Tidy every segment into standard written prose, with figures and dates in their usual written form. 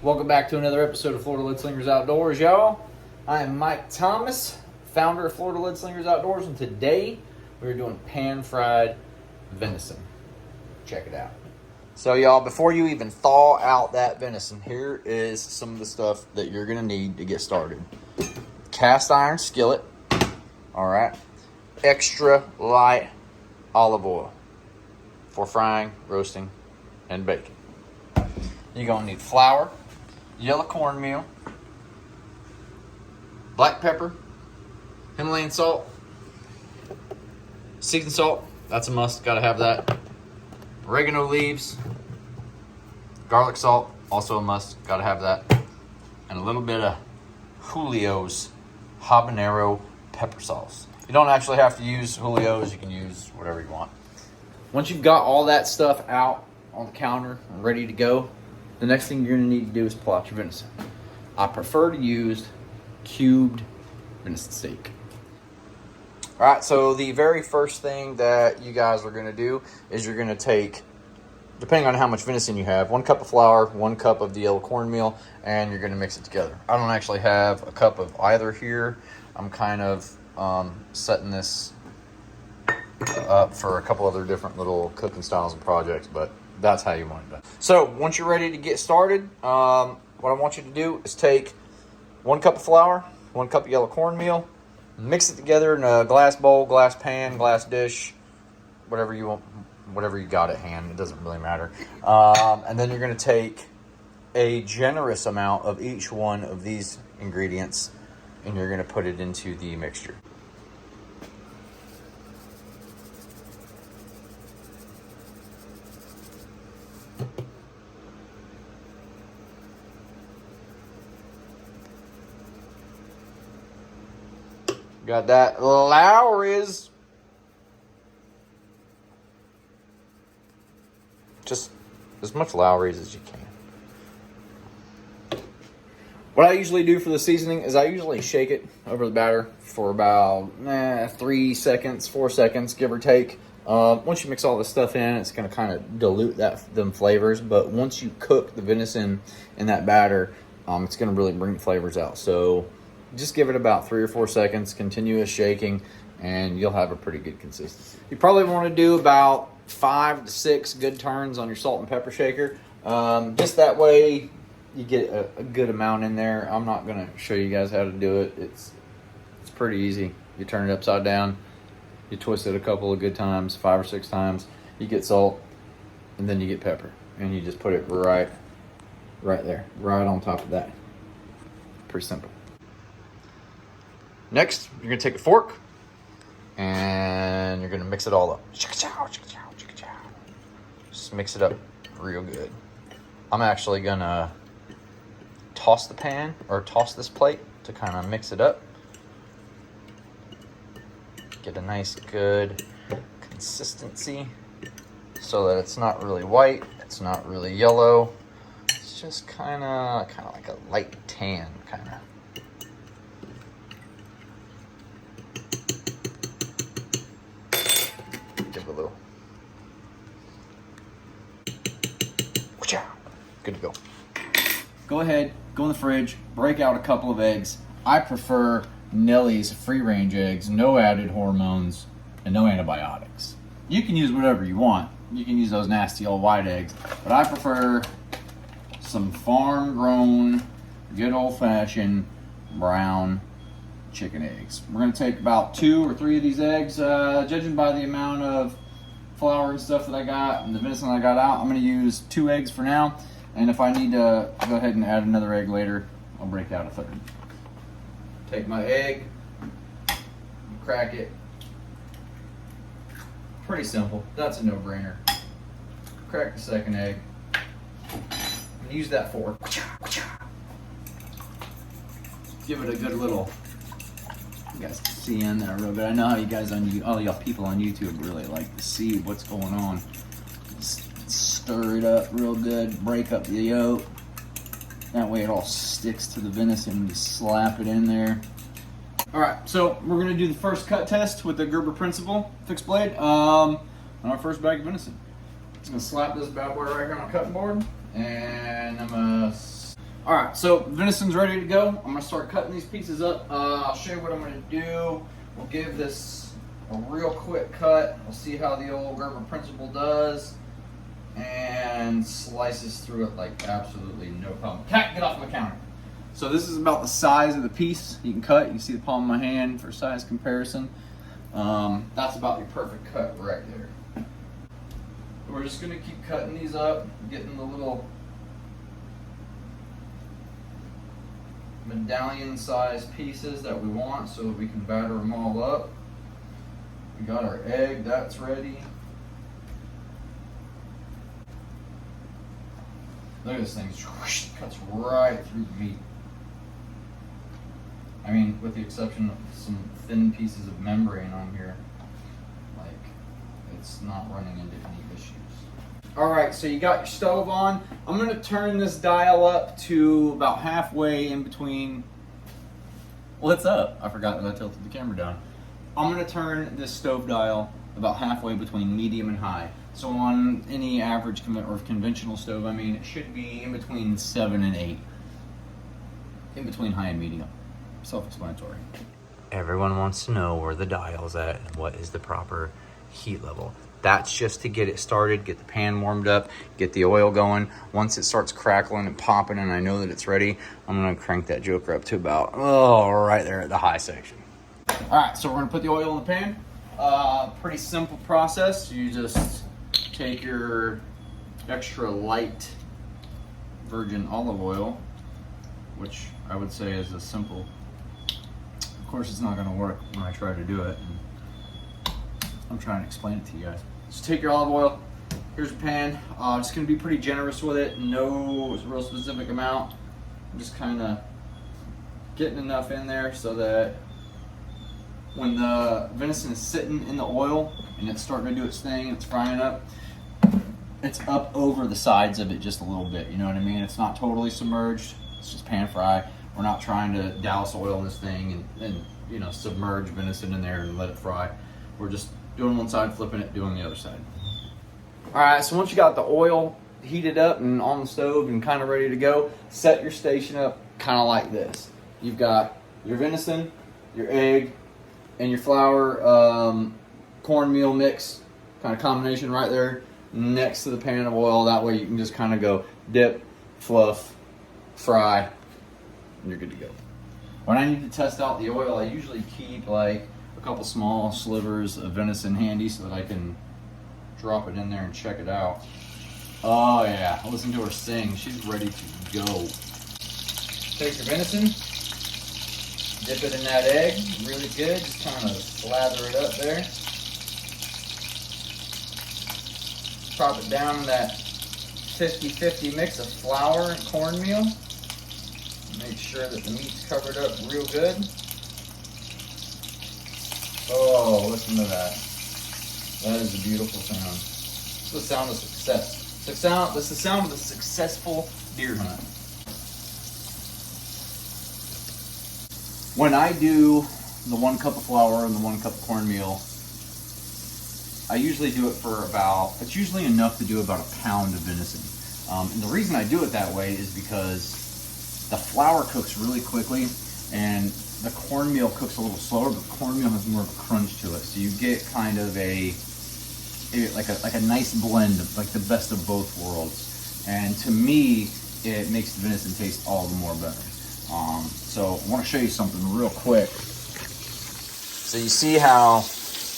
Welcome back to another episode of Florida Lead Slingers Outdoors, y'all. I am Mike Thomas, founder of Florida Lead Slingers Outdoors, and today we're doing pan-fried venison. Check it out. So, y'all, before you even thaw out that venison, here is some of the stuff that you're going to need to get started. Cast iron skillet, all right, extra light olive oil for frying, roasting, and baking. You're going to need flour, yellow cornmeal, black pepper, Himalayan salt, seasoned salt, that's a must, gotta have that. Oregano leaves, garlic salt, also a must, gotta have that. And a little bit of Julio's habanero pepper sauce. You don't actually have to use Julio's, you can use whatever you want. Once you've got all that stuff out on the counter and ready to go, the next thing you're gonna need to do is pull out your venison. I prefer to use cubed venison steak. All right, so the very first thing that you guys are gonna do is you're gonna take, depending on how much venison you have, 1 cup of flour, 1 cup of the yellow cornmeal, and you're gonna mix it together. I don't actually have a cup of either here. I'm kind of setting this up for a couple other different little cooking styles and projects, but that's how you want it done. So once you're ready to get started, what I want you to do is take 1 cup of flour, 1 cup of yellow cornmeal, mix it together in a glass bowl, glass pan, glass dish, whatever you want, whatever you got at hand. It doesn't really matter. And then you're going to take a generous amount of each one of these ingredients, and you're going to put it into the mixture. Got that Lowry's. Just as much Lowry's as you can. What I usually do for the seasoning is I usually shake it over the batter for about 3 seconds, 4 seconds, give or take. Once you mix all this stuff in, it's going to kind of dilute them flavors. But once you cook the venison in that batter, it's going to really bring the flavors out. So just give it about 3 or 4 seconds, continuous shaking, and you'll have a pretty good consistency. You probably want to do about 5 to 6 good turns on your salt and pepper shaker. Just that way you get a good amount in there. I'm not going to show you guys how to do it. It's pretty easy. You turn it upside down, you twist it a couple of good times, 5 or 6 times, you get salt, and then you get pepper. And you just put it right there, right on top of that. Pretty simple. Next, you're going to take a fork, and you're going to mix it all up. Just mix it up real good. I'm actually going to toss the pan, or toss this plate to kind of mix it up. Get a nice, good consistency so that it's not really white, it's not really yellow. It's just kind of like a light tan, kind of. Give it a little. Good to go. Go ahead, go in the fridge, break out a couple of eggs. I prefer Nellie's free-range eggs, no added hormones, and no antibiotics. You can use whatever you want. You can use those nasty old white eggs, but I prefer some farm-grown, good old-fashioned brown chicken eggs. We're going to take about 2 or 3 of these eggs, judging by the amount of flour and stuff that I got and the venison I got out. I'm going to use 2 eggs for now, and if I need to go ahead and add another egg later, I'll break out a 3rd. Take my egg, crack it. Pretty simple. That's a no-brainer. Crack the 2nd egg. And use that fork. Give it a good little. You guys can see in there real good. I know how you guys all y'all people on YouTube really like to see what's going on. Just stir it up real good. Break up the yolk. That way it all sticks to the venison. Just slap it in there. All right, so we're gonna do the first cut test with the Gerber Principal fixed blade on our first bag of venison. Just gonna slap this bad boy right here on my cutting board, and I'm gonna All right, so venison's ready to go. I'm gonna start cutting these pieces up. I'll show you what I'm gonna do. We'll give this a real quick cut. We'll see how the old Gerber principle does, and slices through it like absolutely no problem. Cat, get off my counter. So this is about the size of the piece you can cut. You can see the palm of my hand for size comparison. That's about your perfect cut right there. We're just gonna keep cutting these up, getting the little medallion sized pieces that we want so that we can batter them all up. We got our egg, that's ready. Look at this thing, it cuts right through the meat. I mean, with the exception of some thin pieces of membrane on here, like, it's not running into any issues. All right, so you got your stove on. I'm gonna turn this dial up to about halfway in between. What's up? I forgot that I tilted the camera down. I'm gonna turn this stove dial about halfway between medium and high. So on any average or conventional stove, I mean, it should be in between 7 and 8. In between high and medium. Self-explanatory. Everyone wants to know where the dial's at and what is the proper heat level. That's just to get it started, get the pan warmed up, get the oil going. Once it starts crackling and popping and I know that it's ready, I'm gonna crank that joker up to about, right there at the high section. All right, so we're gonna put the oil in the pan. Pretty simple process. You just take your extra light virgin olive oil, which I would say is a simple. Of course, it's not going to work when I try to do it. And I'm trying to explain it to you guys. So take your olive oil. Here's your pan. Just going to be pretty generous with it. No real specific amount. I'm just kind of getting enough in there so that when the venison is sitting in the oil and it's starting to do its thing, it's frying up, it's up over the sides of it just a little bit. You know what I mean? It's not totally submerged. It's just pan fry. We're not trying to douse oil in this thing and you know, submerge venison in there and let it fry. We're just doing one side, flipping it, doing the other side. All right, so once you got the oil heated up and on the stove and kind of ready to go, set your station up kind of like this. You've got your venison, your egg, and your flour cornmeal mix kind of combination right there next to the pan of oil. That way you can just kind of go dip, fluff, fry, and you're good to go. When I need to test out the oil, I usually keep like a couple small slivers of venison handy so that I can drop it in there and check it out. Oh yeah, listen to her sing. She's ready to go. Take your venison, dip it in that egg, really good. Just kind of slather it up there. Drop it down in that 50-50 mix of flour and cornmeal. Make sure that the meat's covered up real good. Oh, listen to that. That is a beautiful sound. It's the sound of success. That's the sound of a successful deer hunt. When I do the 1 cup of flour and the 1 cup of cornmeal, I usually do it for it's usually enough to do about a pound of venison. And the reason I do it that way is because the flour cooks really quickly and the cornmeal cooks a little slower, but cornmeal has more of a crunch to it. So you get kind of like a nice blend of like the best of both worlds. And to me, it makes the venison taste all the more better. So I want to show you something real quick. So you see how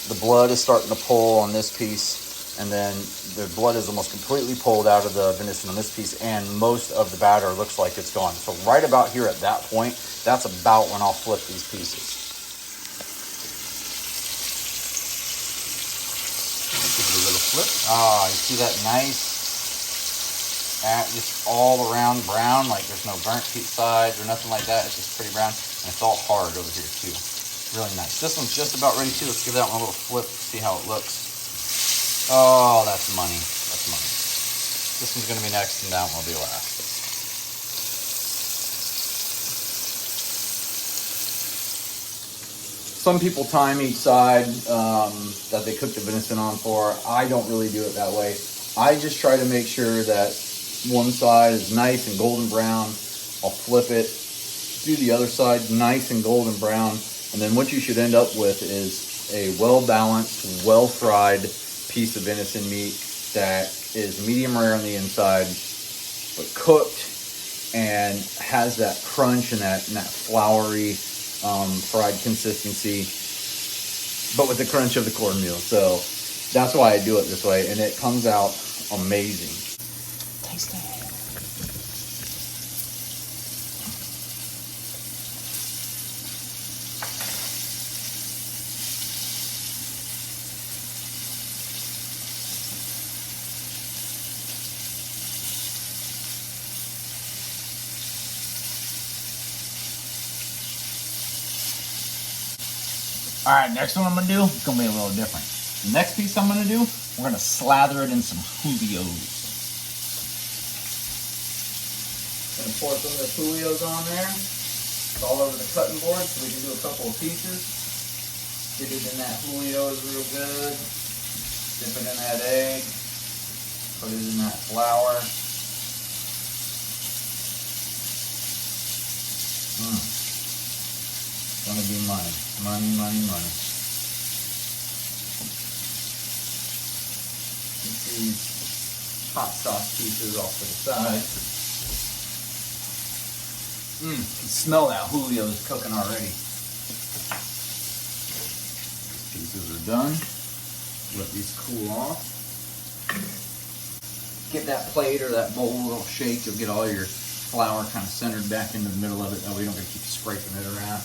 the blood is starting to pull on this piece, and then the blood is almost completely pulled out of the venison on this piece, and most of the batter looks like it's gone. So right about here at that point, that's about when I'll flip these pieces. Give it a little flip. You see that nice, just all around brown, like there's no burnt sides or nothing like that. It's just pretty brown, and it's all hard over here too. Really nice. This one's just about ready too. Let's give that one a little flip, see how it looks. Oh, that's money. That's money. This one's gonna be next, and that one will be last. Some people time each side that they cook the venison on for. I don't really do it that way. I just try to make sure that one side is nice and golden brown I'll flip it, do the other side, nice and golden brown. And then what you should end up with is a well-balanced, well-fried piece of venison meat that is medium rare on the inside, but cooked and has that crunch and that floury fried consistency, but with the crunch of the cornmeal. So that's why I do it this way, and it comes out amazing. Taste it. All right, next one I'm gonna do is gonna be a little different. The next piece I'm gonna do, we're gonna slather it in some Julios. Gonna pour some of the Julios on there. It's all over the cutting board, so we can do a couple of pieces. Get it in that Julios real good. Dip it in that egg. Put it in that flour. It's gonna be money. Money, money, money. Get these hot sauce pieces off to the side. You can smell that Julio's cooking already. These pieces are done. Let these cool off. Get that plate or that bowl a little shake. You'll get all your flour kind of centered back into the middle of it. That way you don't have to keep scraping it around.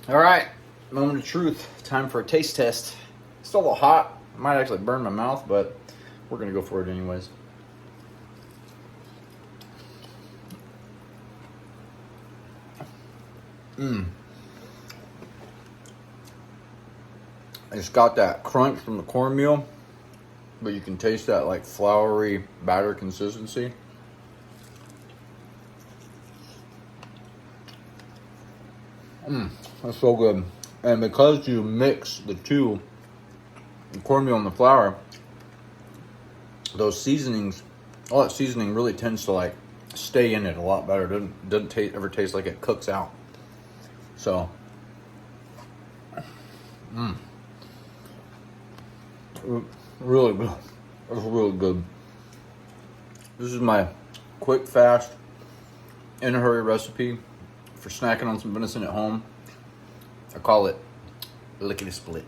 All right, moment of truth. Time for a taste test. Still a little hot. Might actually burn my mouth, but we're gonna go for it anyways. It's got that crunch from the cornmeal, but you can taste that like floury batter consistency. That's so good. And because you mix the two, the cornmeal and the flour, those seasonings, all that seasoning really tends to like stay in it a lot better. It doesn't ever taste like it cooks out. So, really good. That's really good. This is my quick, fast, in a hurry recipe for snacking on some venison at home. I call it lickety split.